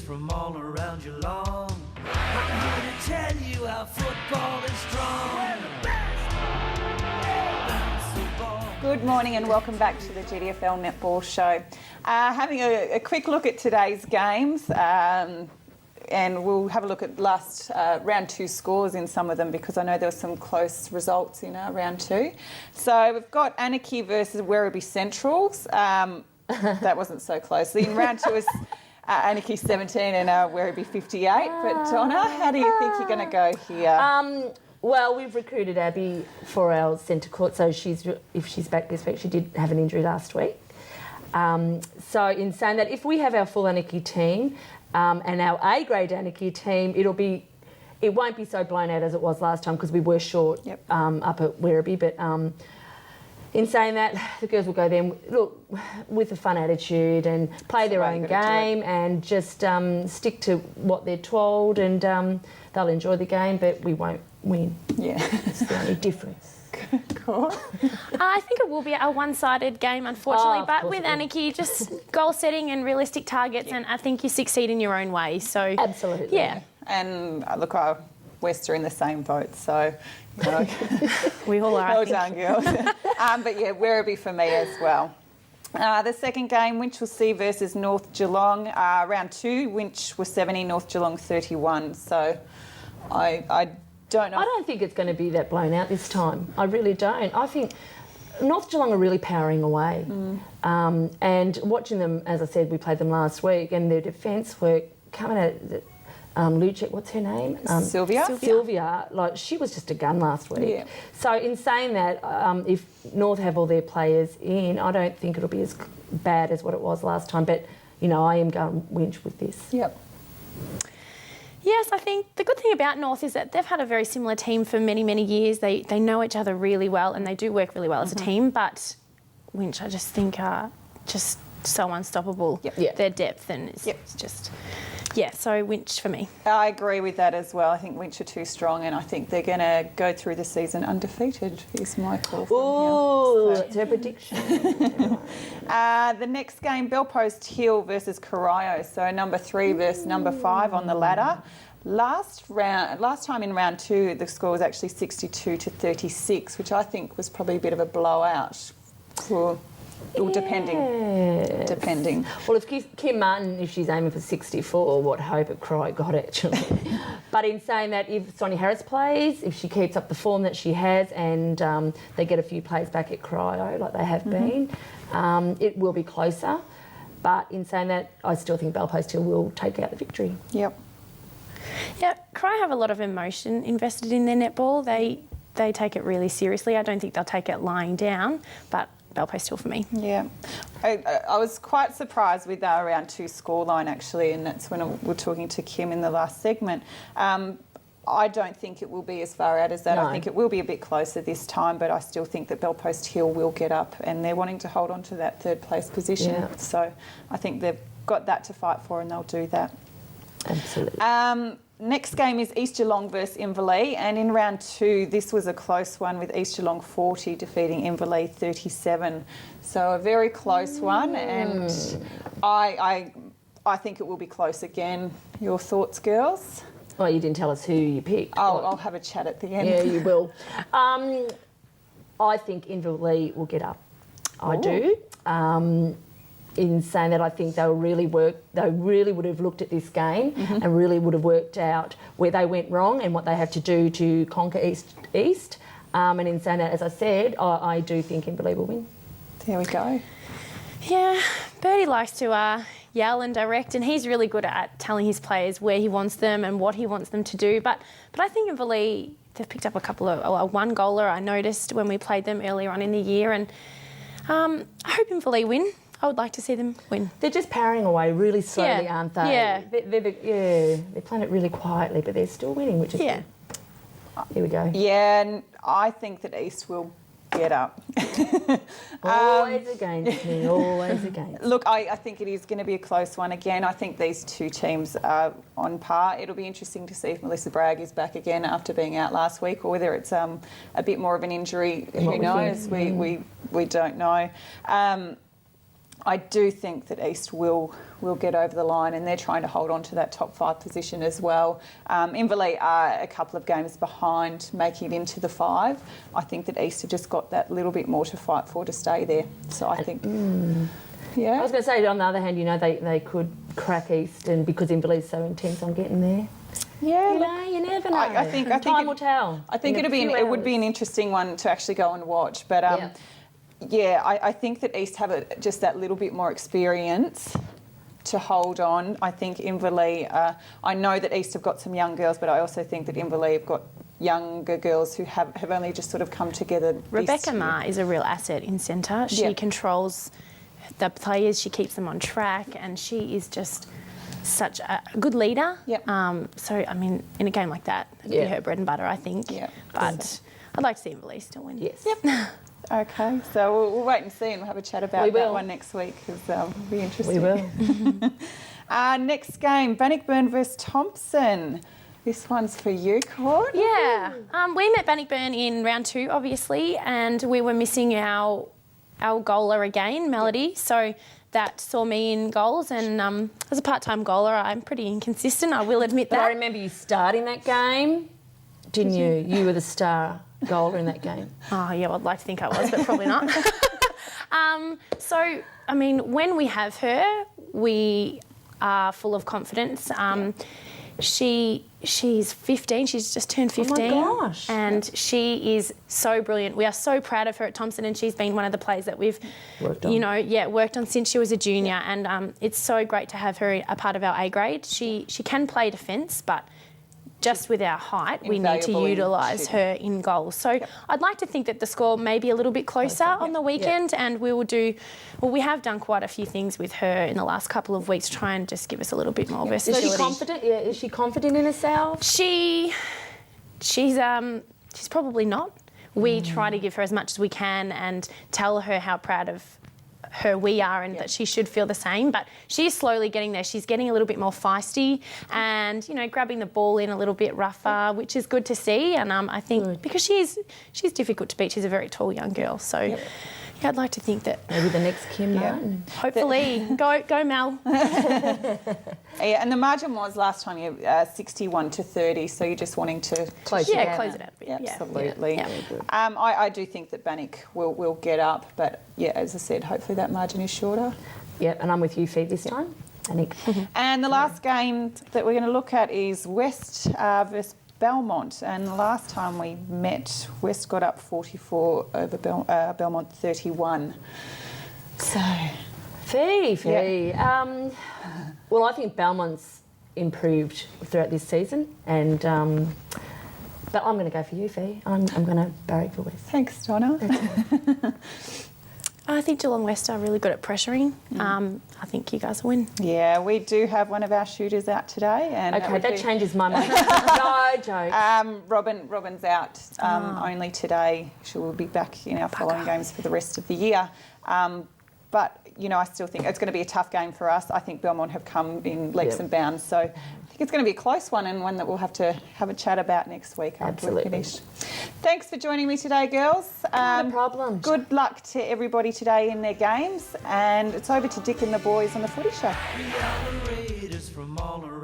from all around your lawn. I'm here to tell you how football is strong. We're the best. Good morning and welcome back to the GDFL Netball Show. Having a quick look at today's games, and we'll have a look at last round two scores in some of them because I know there were some close results in round two. So we've got Anarchy versus Werribee Centrals. That wasn't so close. In round two was Anarchy 17 and Werribee 58. But Donna, how do you think you're going to go here? Well, we've recruited Abby for our centre court, so if she's back this week, she did have an injury last week. So in saying that, if we have our full Anarchy team and our A-grade Anarchy team, it won't be so blown out as it was last time because we were short up at Werribee. But in saying that, the girls will go there, look, with a fun attitude and play their own game and just stick to what they're told, and they'll enjoy the game, but we won't win. Yeah. It's the only difference. Cool. I think it will be a one-sided game, unfortunately, but with Anarchy, just goal setting and realistic targets, and I think you succeed in your own way. So absolutely. Yeah. And look, West are in the same boat, so you know, we all are. Well done, girls. But yeah, Werribee for me as well. The second game, Winchell C versus North Geelong. Round two, Winch was 70, North Geelong 31. So I don't know. I don't think it's going to be that blown out this time. I really don't. I think North Geelong are really powering away. And watching them, as I said, we played them last week, and their defence work coming at Lucek, what's her name? Sylvia, like she was just a gun last week. Yeah. So in saying that, if North have all their players in, I don't think it'll be as bad as what it was last time. But, you know, I am going Winch with this. Yep. Yes, I think the good thing about North is that they've had a very similar team for many, many years. They know each other really well and they do work really well as a team, but Winch, I just think, are just so unstoppable. Yep. Their depth, and it's just... Yeah, so Winch for me. I agree with that as well. I think Winch are too strong, and I think they're going to go through the season undefeated, is my call from Ooh, here. that's her prediction. The next game, Bellpost Hill versus Corio. So number 3 versus number 5 on the ladder. Last time in round two, the score was actually 62-36, which I think was probably a bit of a blowout. Or depending. Well, if Kim Martin, if she's aiming for 64, what hope at Cry got actually. But in saying that, if Sonia Harris plays, if she keeps up the form that she has, and they get a few plays back at Cryo like they have been, it will be closer. But in saying that, I still think Bellpost Hill will take out the victory. Yep. Yeah, Cry have a lot of emotion invested in their netball. They take it really seriously. I don't think they'll take it lying down, but Bellpost Hill for me. Yeah. I was quite surprised with our round two scoreline actually, and that's when we were talking to Kim in the last segment. I don't think it will be as far out as that. No. I think it will be a bit closer this time, but I still think that Bellpost Hill will get up, and they're wanting to hold on to that third place position. Yeah. So I think they've got that to fight for, and they'll do that. Absolutely. Next game is East Geelong versus Inverleigh, and in round two, this was a close one with East Geelong 40 defeating Inverleigh 37. So a very close one, and I think it will be close again. Your thoughts, girls? Well, you didn't tell us who you picked. I'll have a chat at the end. Yeah, you will. I think Inverleigh will get up. I do. In saying that, I think they really would have looked at this game and really would have worked out where they went wrong and what they have to do to conquer East. And in saying that, as I said, I do think Inverleigh will win. There we go. Yeah, Birdie likes to yell and direct, and he's really good at telling his players where he wants them and what he wants them to do. But I think Inverleigh, they've picked up a couple of one goaler I noticed when we played them earlier on in the year, and I hope Inverleigh win. I would like to see them win. They're just powering away really slowly, aren't they? Yeah. They're playing it really quietly, but they're still winning, which is good. Here we go. Yeah, and I think that East will get up. Always against me, always against. Look, I think it is going to be a close one again. I think these two teams are on par. It'll be interesting to see if Melissa Bragg is back again after being out last week, or whether it's a bit more of an injury. Who knows? We don't know. I do think that East will get over the line, and they're trying to hold on to that top 5 position as well. Inverleigh are a couple of games behind making it into the 5. I think that East have just got that little bit more to fight for to stay there. So I think, I was going to say, on the other hand, they could crack East, and because Inverleigh's so intense on getting there. Yeah, You never know. I think time will tell. I think it would be an interesting one to actually go and watch, but I think that East have just that little bit more experience to hold on. I think Inverleigh, I know that East have got some young girls, but I also think that Inverleigh have got younger girls who have only just sort of come together. Rebecca Ma is a real asset in centre. She controls the players, she keeps them on track, and she is just such a good leader. Yep. So, I mean, in a game like that, it'd be her bread and butter, I think. Yeah. But I'd like to see Inverleigh still win. Yes. Yep. Okay, so we'll wait and see, and we'll have a chat about that one next week, because it'll be interesting. We will. Next game, Bannockburn versus Thompson. This one's for you, Cord. Yeah. We met Bannockburn in round 2, obviously, and we were missing our goaler again, Melody. So that saw me in goals, and as a part-time goaler, I'm pretty inconsistent, I will admit But that. I remember you starting that game, didn't you? You were the star goaler in that game. Oh, yeah, well, I'd like to think I was, but probably not. So, I mean, when we have her, we are full of confidence. She's 15. She's just turned 15. Oh my gosh. And she is so brilliant. We are so proud of her at Thompson, and she's been one of the players that we've Worked on. worked on since she was a junior. And it's so great to have her a part of our A grade. She can play defence, but just with our height, we need to utilise her in goals. So I'd like to think that the score may be a little bit closer on the weekend, and we will we have done quite a few things with her in the last couple of weeks to try and just give us a little bit more versatility. Is she confident? Yeah, is she confident in herself? She's probably not. We try to give her as much as we can and tell her how proud of her we are, and that she should feel the same, but she's slowly getting there. She's getting a little bit more feisty and grabbing the ball in a little bit rougher, which is good to see. And I think because she's difficult to beat, she's a very tall young girl, so I'd like to think that Maybe the next Kim Martin. hopefully go Mel. And the margin was last time 61-30, so you're just wanting to Close it down. Close it out a bit. Absolutely. Yeah. I do think that Bannock will get up, but as I said, hopefully that margin is shorter. Yeah, and I'm with you, Fee, this time. And the last game that we're going to look at is West versus Belmont. And the last time we met, West got up 44 over Belmont 31. So, Fee. Well, I think Belmont's improved throughout this season, and but I'm going to go for you, Fee. I'm going to barrack for West. thanks, Donna. I think Geelong West are really good at pressuring. I think you guys will win. Yeah, we do have one of our shooters out today. And Okay, that changes my mind. No joke. Robin's out only today. She will be back in our following games for the rest of the year. But, I still think it's going to be a tough game for us. I think Belmont have come in leaps and bounds. So I think it's going to be a close one, and one that we'll have to have a chat about next week after we finish. Thanks for joining me today, girls. No problem. Good luck to everybody today in their games. And it's over to Dick and the boys on the Footy Show. We are the Raiders from all around.